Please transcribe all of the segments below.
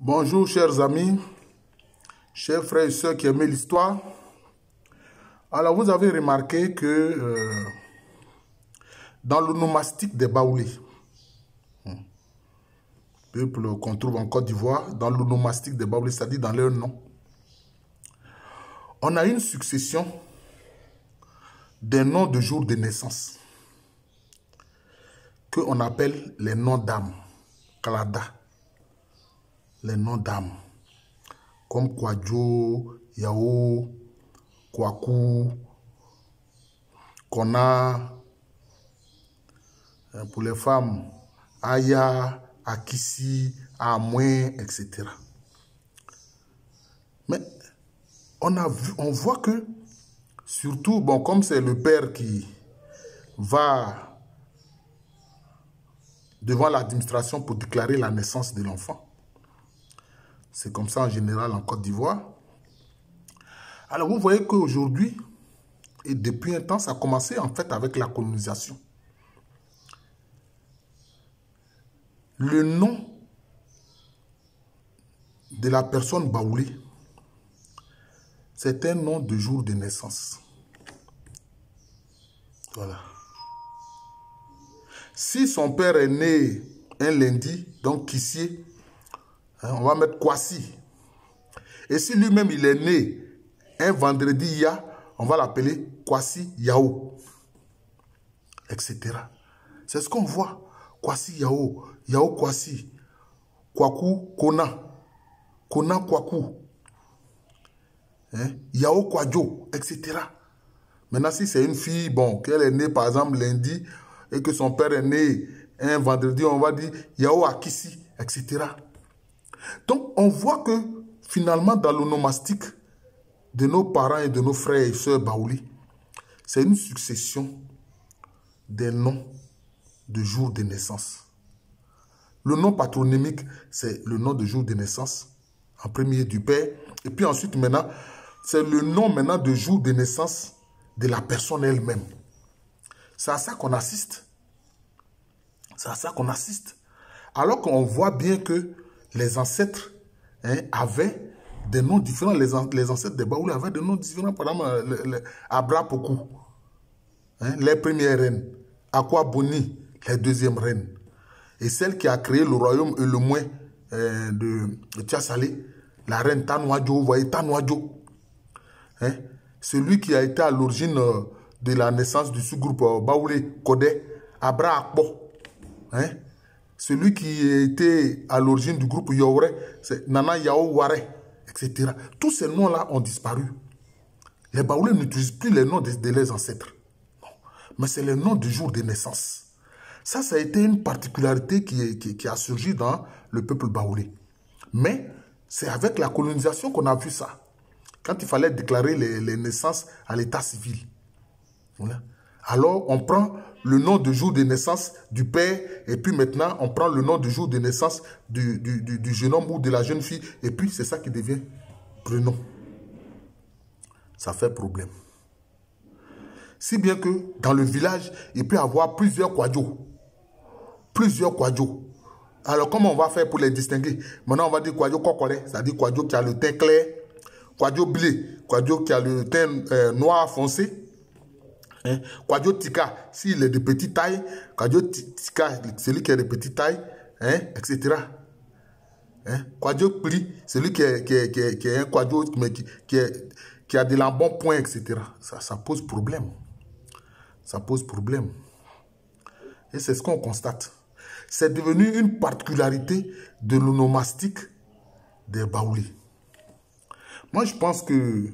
Bonjour chers amis, chers frères et sœurs qui aiment l'histoire. Alors vous avez remarqué que dans l'onomastique des Baoulés, peuple qu'on trouve en Côte d'Ivoire, dans l'onomastique des Baoulés, c'est-à-dire dans leur nom, on a une succession des noms de jour de naissance qu'on appelle les noms d'âme, Kalada, les noms d'âme, comme Kwadjo, Yao, Kwaku, Kona, pour les femmes, Aya, Akissi, Amoué, etc. Mais on voit que, surtout, bon, comme c'est le père qui va devant l'administration pour déclarer la naissance de l'enfant, c'est comme ça en général en Côte d'Ivoire. Alors vous voyez qu'aujourd'hui, et depuis un temps, ça a commencé en fait avec la colonisation. Le nom de la personne baoulée, c'est un nom de jour de naissance. Voilà. Si son père est né un lundi, donc Kissier, on va mettre Kwasi. Et si lui-même il est né un vendredi Ya, on va l'appeler Kwasi Yao, etc. C'est ce qu'on voit. Kwasi Yao, Yao Kwasi, Kwaku Kona, Kona Kwaku, Yao Kwadjo, etc. Maintenant, si c'est une fille, bon, qu'elle est née par exemple lundi et que son père est né un vendredi, on va dire Yao Akissi, etc. Donc, on voit que finalement, dans l'onomastique de nos parents et de nos frères et sœurs baoulés, c'est une succession des noms de jour de naissance. Le nom patronymique, c'est le nom de jour de naissance, en premier du père. Et puis ensuite, maintenant, c'est le nom maintenant de jour de naissance de la personne elle-même. C'est à ça qu'on assiste. C'est à ça qu'on assiste. Alors qu'on voit bien que les ancêtres avaient des noms différents. Les ancêtres des Baoulés avaient des noms différents. Par exemple, Abra Poku, les premières reines. Akwa Boni, les deuxièmes reines. Et celle qui a créé le royaume et le moins de Tiasalé, la reine Tanouadjo, vous voyez, Tanouadjo. Celui qui a été à l'origine de la naissance du sous-groupe Baoulé, Kodé, Abra Akpo. Celui qui était à l'origine du groupe Yaouré, c'est Nana Yao Waré, etc. Tous ces noms-là ont disparu. Les Baoulés n'utilisent plus les noms de leurs ancêtres. Non. Mais c'est les noms du jour de naissance. Ça a été une particularité qui a surgi dans le peuple baoulé. Mais c'est avec la colonisation qu'on a vu ça. Quand il fallait déclarer les naissances à l'état civil. Voilà. Alors, on prend le nom de jour de naissance du père, et puis maintenant, on prend le nom de jour de naissance du jeune homme ou de la jeune fille, et puis c'est ça qui devient prénom. Ça fait problème. Si bien que dans le village, il peut y avoir plusieurs Kwadjo. Plusieurs Kwadjo. Alors, comment on va faire pour les distinguer? Maintenant, on va dire Kwadjo Kokore, c'est-à-dire Kwadjo qui a le teint clair, Kwadjo Blé, Kwadjo qui a le teint noir foncé, Kwadjo Tika, s'il est de petite taille, Kwadjo Tika, celui qui est de petite taille, etc. Kwadjo Pli, celui qui est un Kwadjo, mais qui a de l'embonpoint, etc. Ça pose problème. Ça pose problème. Et c'est ce qu'on constate. C'est devenu une particularité de l'onomastique des Baoulés. Moi, je pense que,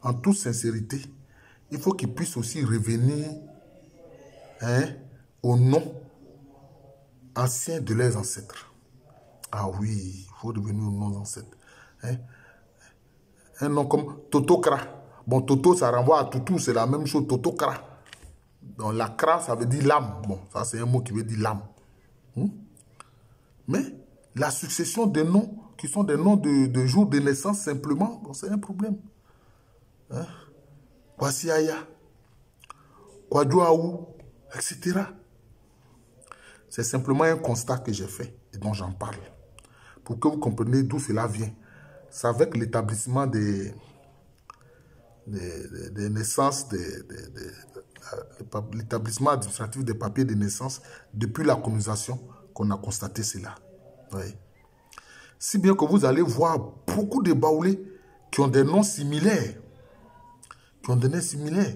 en toute sincérité, il faut qu'ils puissent aussi revenir au nom ancien de leurs ancêtres. Ah oui, il faut revenir au nom ancêtres. Un nom comme Totokra. Bon, Toto, ça renvoie à Toutou, c'est la même chose, Totokra. Donc, la kra, ça veut dire l'âme. Bon, ça, c'est un mot qui veut dire l'âme. Mais la succession des noms, qui sont des noms de jour de naissance, simplement, bon, c'est un problème. Kwasi Aya, Kwadjo Aou, etc. C'est simplement un constat que j'ai fait et dont j'en parle. pour que vous compreniez d'où cela vient. C'est avec l'établissement des naissances, l'établissement administratif des papiers de naissance depuis la colonisation qu'on a constaté cela. Oui. Si bien que vous allez voir beaucoup de Baoulés qui ont des noms similaires. Qui ont des noms similaires.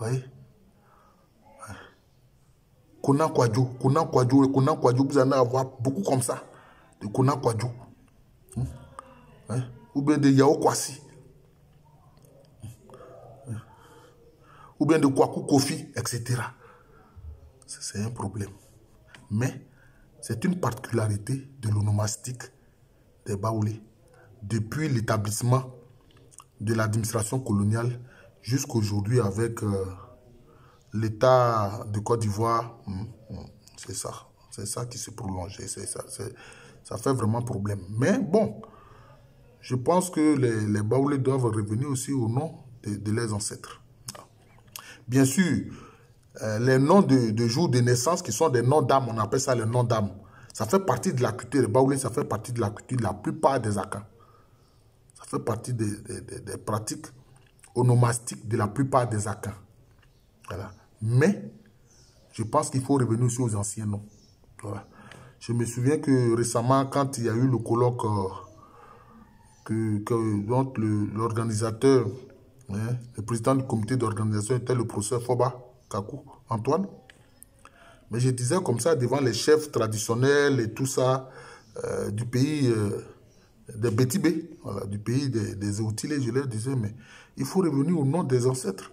Oui. Kona Kwadjo, vous allez avoir beaucoup comme ça. De Kona Kwadjo. Hein? Ou bien de Yao Kwasi. Ou bien de Kwaku Kofi, etc. C'est un problème. Mais c'est une particularité de l'onomastique des Baoulés. Depuis l'établissement de l'administration coloniale jusqu'aujourd'hui avec l'État de Côte d'Ivoire, c'est ça qui se prolonge. Ça fait vraiment problème. Mais bon, je pense que les Baoulés doivent revenir aussi au nom de leurs ancêtres. Bien sûr, les noms de jour de naissance qui sont des noms d'âme, on appelle ça les noms d'âme. Ça fait partie de la culture des Baoulés, ça fait partie de la culture de la plupart des Akans. Ça fait partie des pratiques onomastiques de la plupart des Akans. Voilà. Mais, je pense qu'il faut revenir aussi aux anciens noms. Voilà. Je me souviens que récemment, quand il y a eu le colloque, dont l'organisateur, le président du comité d'organisation était le professeur Foba Kakou, Antoine. Mais je disais comme ça devant les chefs traditionnels et tout ça du pays des Bétibé, voilà, du pays des Outilés, je leur disais, mais il faut revenir au nom des ancêtres.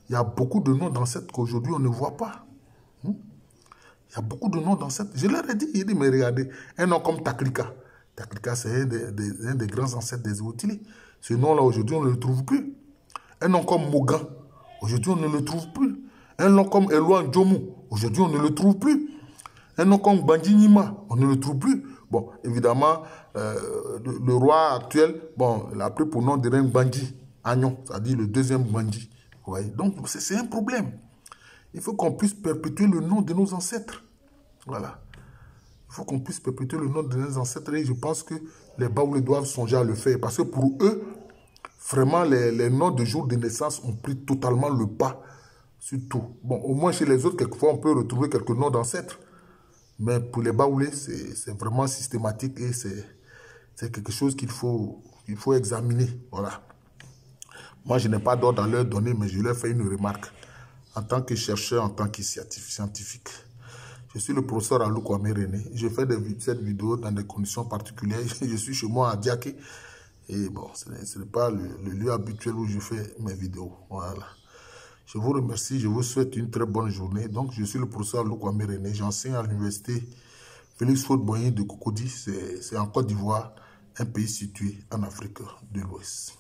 Il y a beaucoup de noms d'ancêtres qu'aujourd'hui on ne voit pas. Il y a beaucoup de noms d'ancêtres. Je leur ai dit, mais regardez, un nom comme Taklika. Taklika, c'est un des grands ancêtres des Outilés. Ce nom-là, aujourd'hui, on ne le trouve plus. Un nom comme Mogan, aujourd'hui, on ne le trouve plus. Un nom comme Eloan Djomou, aujourd'hui, on ne le trouve plus. Un nom comme Bandji Nima, on ne le trouve plus. Bon, évidemment, le roi actuel, bon, il a pris pour nom de reine Bandji Agnon, c'est-à-dire le deuxième Bandji. Ouais. Donc, c'est un problème. Il faut qu'on puisse perpétuer le nom de nos ancêtres. Voilà. Il faut qu'on puisse perpétuer le nom de nos ancêtres. Et je pense que les Baoulés doivent songer à le faire. Parce que pour eux, vraiment, les noms de jour de naissance ont pris totalement le pas sur tout. Bon, au moins chez les autres, quelquefois, on peut retrouver quelques noms d'ancêtres. Mais pour les Baoulés, c'est vraiment systématique et c'est quelque chose qu'il faut examiner. Voilà. Moi, je n'ai pas d'ordre à leur donner, mais je leur fais une remarque. En tant que chercheur, en tant que scientifique. Je suis le professeur Alou Kwame René. Je fais cette vidéo dans des conditions particulières. Je suis chez moi à Diaké. Et bon, ce n'est pas le lieu habituel où je fais mes vidéos. Voilà. Je vous remercie. Je vous souhaite une très bonne journée. Donc, je suis le professeur Alou Kwame René. J'enseigne à l'université Félix Faute-Boigny de Cocody. C'est en Côte d'Ivoire, un pays situé en Afrique de l'Ouest.